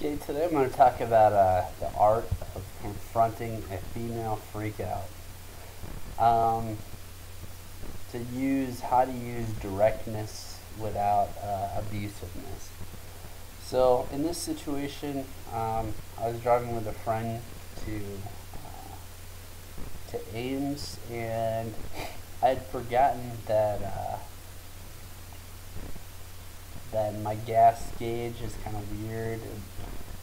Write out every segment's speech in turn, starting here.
Okay, today I'm going to talk about the art of confronting a female freakout. Um, how to use directness without abusiveness. So in this situation, I was driving with a friend to Ames, and I had forgotten that my gas gauge is kind of weird.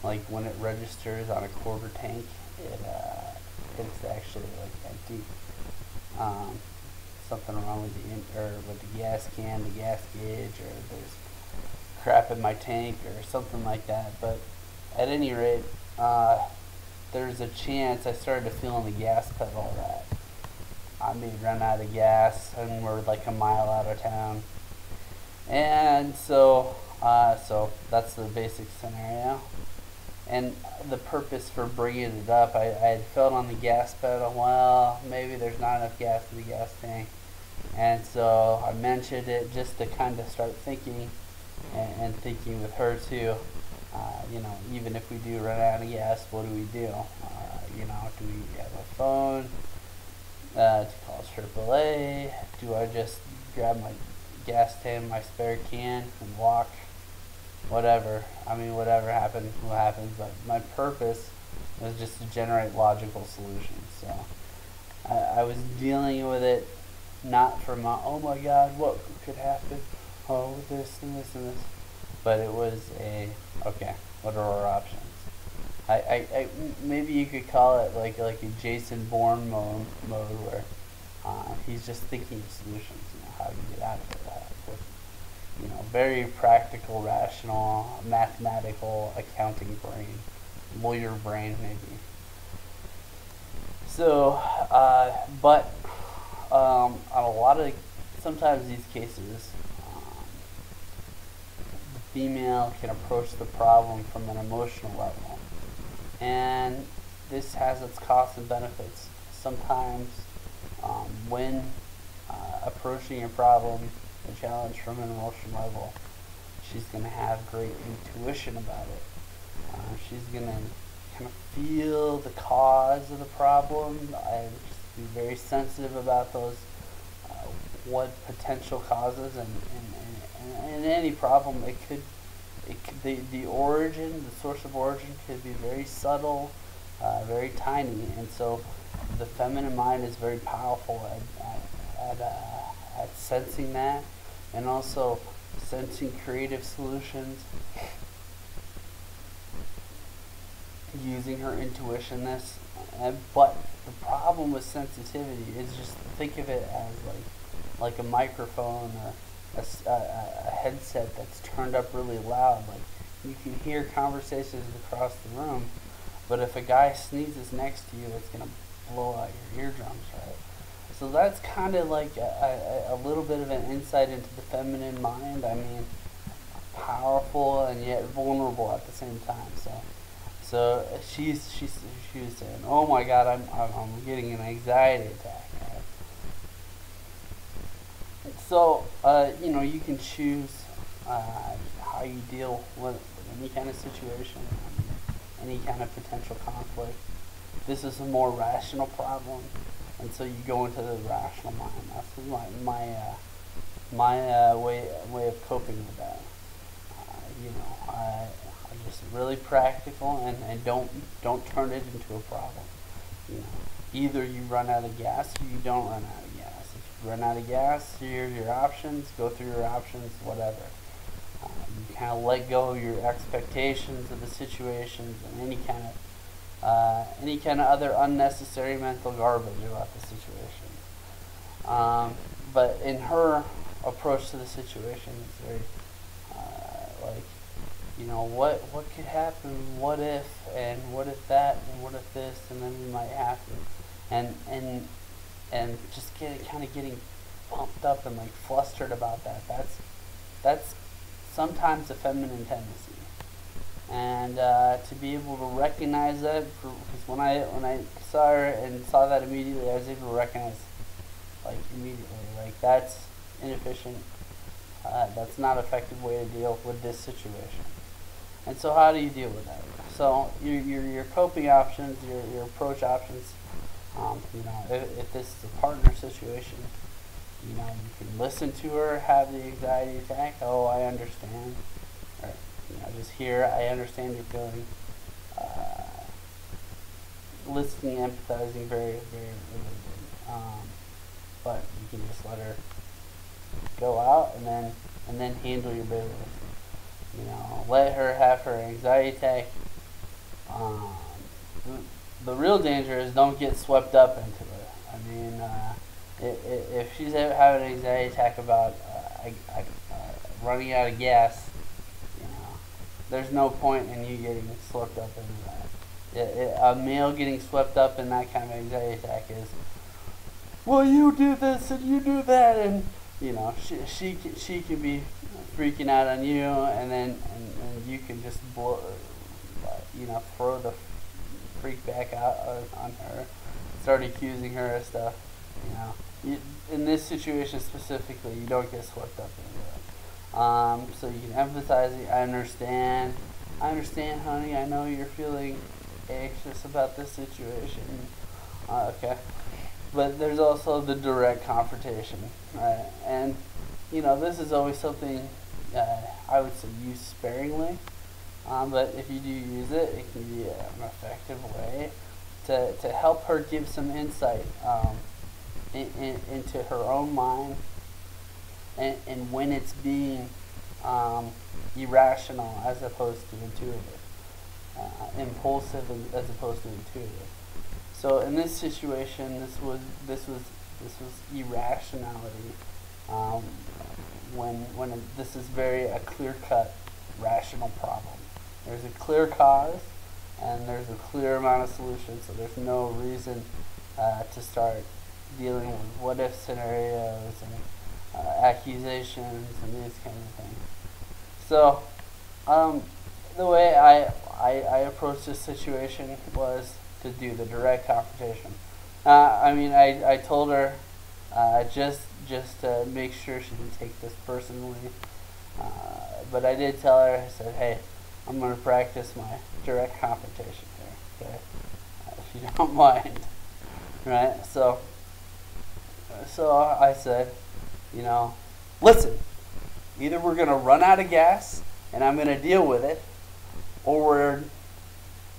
Like when it registers on a quarter tank, it's actually like empty. Um, Something wrong with the gas can, the gas gauge, or there's crap in my tank or something like that. But at any rate, there's a chance I started to feel on the gas pedal that I may run out of gas, and we're like a mile out of town. And so that's the basic scenario. And the purpose for bringing it up, I had felt on the gas pedal, well, maybe there's not enough gas in the gas tank. And so I mentioned it just to kind of start thinking and thinking with her too. Even if we do run out of gas, what do we do? Do we have a phone to call AAA? Do I just grab my gas tank, my spare can, and walk? Whatever. I mean, whatever happens will happen. But my purpose was just to generate logical solutions. So I was dealing with it not from oh my God, what could happen? Oh, this and this and this. But it was okay, what are our options? Maybe you could call it like a Jason Bourne mode where he's just thinking of solutions. How do you get out of it? Very practical, rational, mathematical, accounting brain, lawyer brain, maybe. So, but on sometimes these cases, the female can approach the problem from an emotional level, and this has its costs and benefits. Sometimes, when approaching a problem, a challenge from an emotional level, she's going to have great intuition about it. She's going to kind of feel the cause of the problem and just be very sensitive about those, what potential causes, and any problem, the origin, the source of origin could be very subtle, very tiny, and so the feminine mind is very powerful at sensing that, and also sensing creative solutions, using her intuitionness. But the problem with sensitivity is just think of it as like a microphone or a headset that's turned up really loud. Like you can hear conversations across the room, but if a guy sneezes next to you, it's gonna blow out your eardrums, right? So that's kind of like a little bit of an insight into the feminine mind. I mean, powerful and yet vulnerable at the same time. So she was saying, "Oh my God, I'm getting an anxiety attack." Right? So you can choose how you deal with any kind of situation, any kind of potential conflict. This is a more rational problem. And so you go into the rational mind. That's my way of coping with that. I'm just really practical and don't turn it into a problem. Either you run out of gas or you don't run out of gas. If you run out of gas, here's your options. Go through your options, whatever. You kind of let go of your expectations of the situations and any kind of other unnecessary mental garbage about the situation. But in her approach to the situation, it's very what could happen? What if? And what if that? And what if this? And then we might have to, and just getting pumped up and like flustered about that. That's sometimes a feminine tendency. And to be able to recognize that, because when I saw her and saw that immediately, I was able to recognize, that's inefficient. That's not an effective way to deal with this situation. And so how do you deal with that? So your coping options, your approach options, if this is a partner situation, you can listen to her have the anxiety attack. Oh, I understand. Or, just hear, I understand your feeling. Listening, empathizing, very, very related. But you can just let her go out and then handle your business. Let her have her anxiety attack. Um, the real danger is don't get swept up into it. I mean, if she's having an anxiety attack about running out of gas, there's no point in you getting swept up into that. A male getting swept up in that kind of anxiety attack is, well, you do this and you do that, and she can be freaking out on you, and then and you can just throw the freak back out on her, start accusing her of stuff. In this situation specifically, you don't get swept up into it. So you can emphasize. I understand, honey. I know you're feeling anxious about this situation. Okay. But there's also the direct confrontation, right? And this is always something I would say use sparingly. But if you do use it, it can be an effective way to help her give some insight into her own mind, and when it's being irrational as opposed to intuitive, impulsive as opposed to intuitive. So in this situation, this was irrationality. This is very a clear-cut rational problem. There's a clear cause, and there's a clear amount of solutions. So there's no reason to start dealing with what-if scenarios and accusations and these kinds of things. So the way I approached this situation was to do the direct confrontation. I told her just to make sure she didn't take this personally. But I did tell her, I said, hey, I'm going to practice my direct confrontation here, okay? If you don't mind, right? So I said, listen, either we're going to run out of gas and I'm going to deal with it, or we're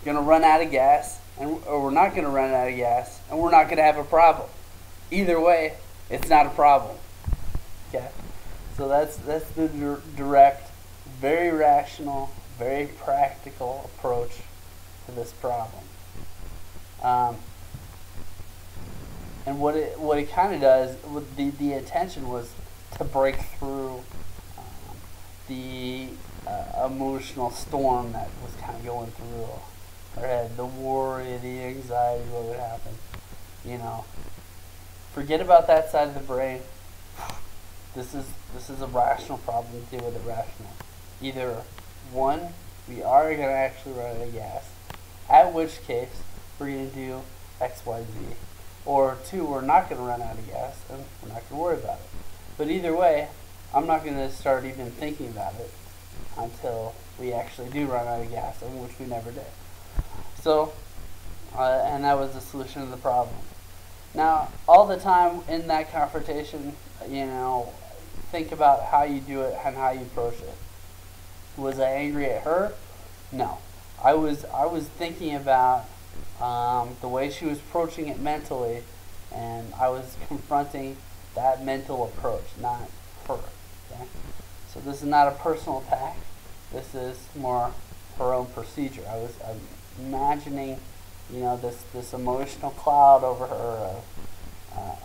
going to run out of gas or we're not going to run out of gas and we're not going to have a problem. Either way, it's not a problem, okay? So that's the direct, very rational, very practical approach to this problem. And what it kind of does, the intention was to break through the emotional storm that was kind of going through her head, the worry, the anxiety, what would happen. Forget about that side of the brain. This is a rational problem. Deal with it rational. Either one, we are going to actually run out of gas, at which case we're going to do X, Y, Z. Or two, we're not going to run out of gas and we're not going to worry about it. But either way, I'm not going to start even thinking about it until we actually do run out of gas, which we never did. So, and that was the solution to the problem. Now, all the time in that confrontation, think about how you do it and how you approach it. Was I angry at her? No. I was thinking about the way she was approaching it mentally, and I was confronting that mental approach, not her. Okay? So this is not a personal attack. This is more her own procedure. I'm imagining, this emotional cloud over her of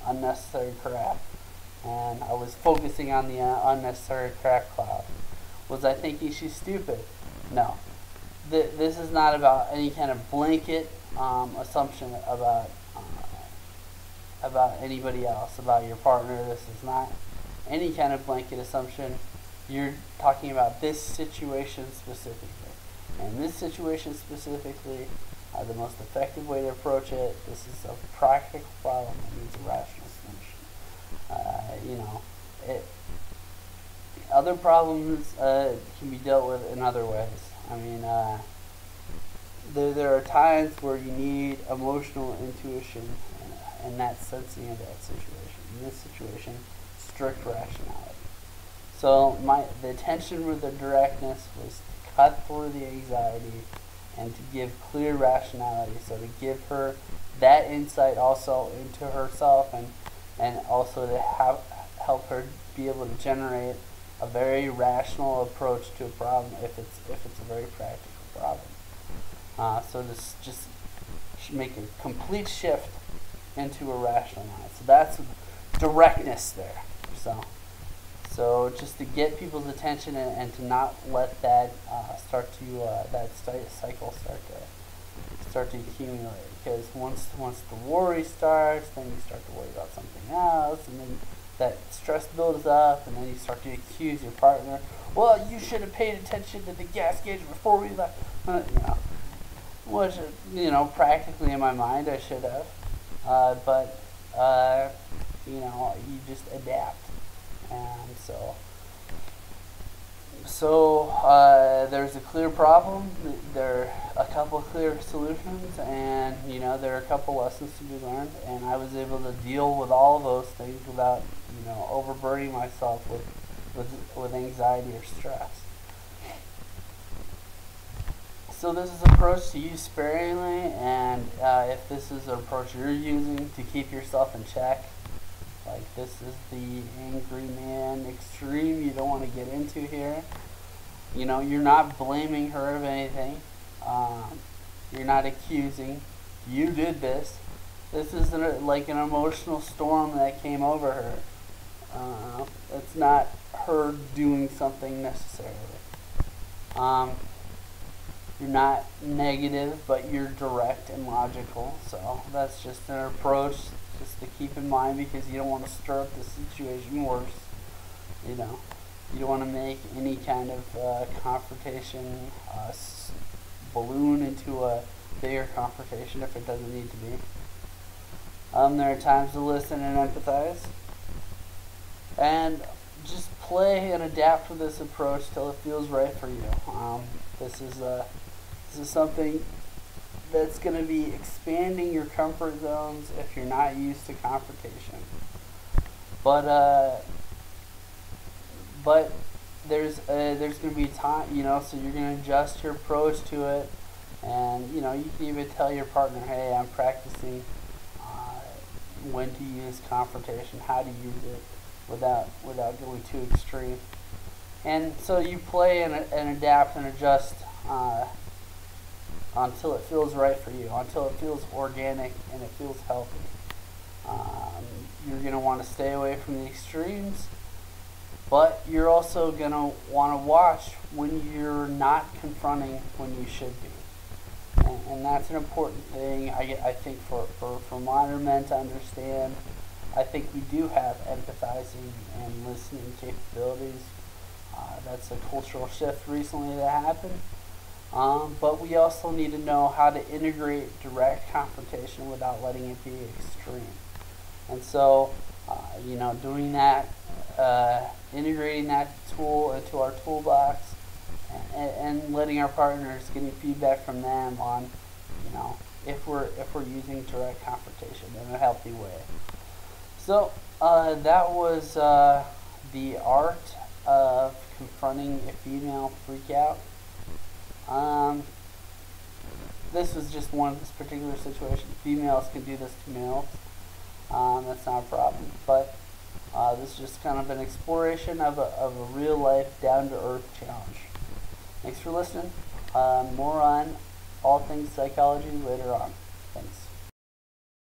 unnecessary crap, and I was focusing on the unnecessary crap cloud. Was I thinking she's stupid? No. This is not about any kind of blanket assumption about anybody else, about your partner. This is not any kind of blanket assumption. You're talking about this situation specifically. And this situation specifically, the most effective way to approach it, this is a practical problem that needs a rational solution. Other problems can be dealt with in other ways. I mean, there are times where you need emotional intuition and that sensing of that situation. In this situation, strict rationality. So the intention with the directness was to cut through the anxiety and to give clear rationality. So to give her that insight also into herself, and also to help her be able to generate a very rational approach to a problem if it's a very practical problem. So this just make a complete shift into a rational mind. So that's directness there. So just to get people's attention and to not let that cycle start to accumulate. Because once the worry starts, then you start to worry about something else, and then that stress builds up, and then you start to accuse your partner. Well, you should have paid attention to the gas gauge before we left. Which, practically in my mind I should have. But you just adapt. And so there's a clear problem. There are a couple of clear solutions, and there are a couple lessons to be learned. And I was able to deal with all of those things without overburdening myself with anxiety or stress. So this is an approach to use sparingly, and if this is an approach you're using to keep yourself in check, like this is the angry man extreme you don't want to get into here. You're not blaming her of anything. You're not accusing. You did this. This is like an emotional storm that came over her. It's not her doing something necessarily. You're not negative, but you're direct and logical. So that's just an approach just to keep in mind, because you don't want to stir up the situation worse. You don't want to make any kind of confrontation balloon into a bigger confrontation if it doesn't need to be. There are times to listen and empathize, and just play and adapt with this approach till it feels right for you. This is something that's going to be expanding your comfort zones if you're not used to confrontation. But there's going to be time, so you're going to adjust your approach to it, and you can even tell your partner, hey, I'm practicing when to use confrontation, how to use it without going too extreme. And so you play and adapt and adjust until it feels right for you, until it feels organic and it feels healthy. You're going to want to stay away from the extremes, but you're also going to want to watch when you're not confronting when you should be. And that's an important thing, I think, for modern men to understand. I think we do have empathizing and listening capabilities. That's a cultural shift recently that happened. But we also need to know how to integrate direct confrontation without letting it be extreme. And so, doing that, integrating that tool into our toolbox, and letting our partners, getting feedback from them on, if we're using direct confrontation in a healthy way. So that was the art of confronting a female freakout. This was just this particular situation. Females can do this to males. That's not a problem. But this is just kind of an exploration of a real life, down to earth challenge. Thanks for listening. More on all things psychology later on. Thanks.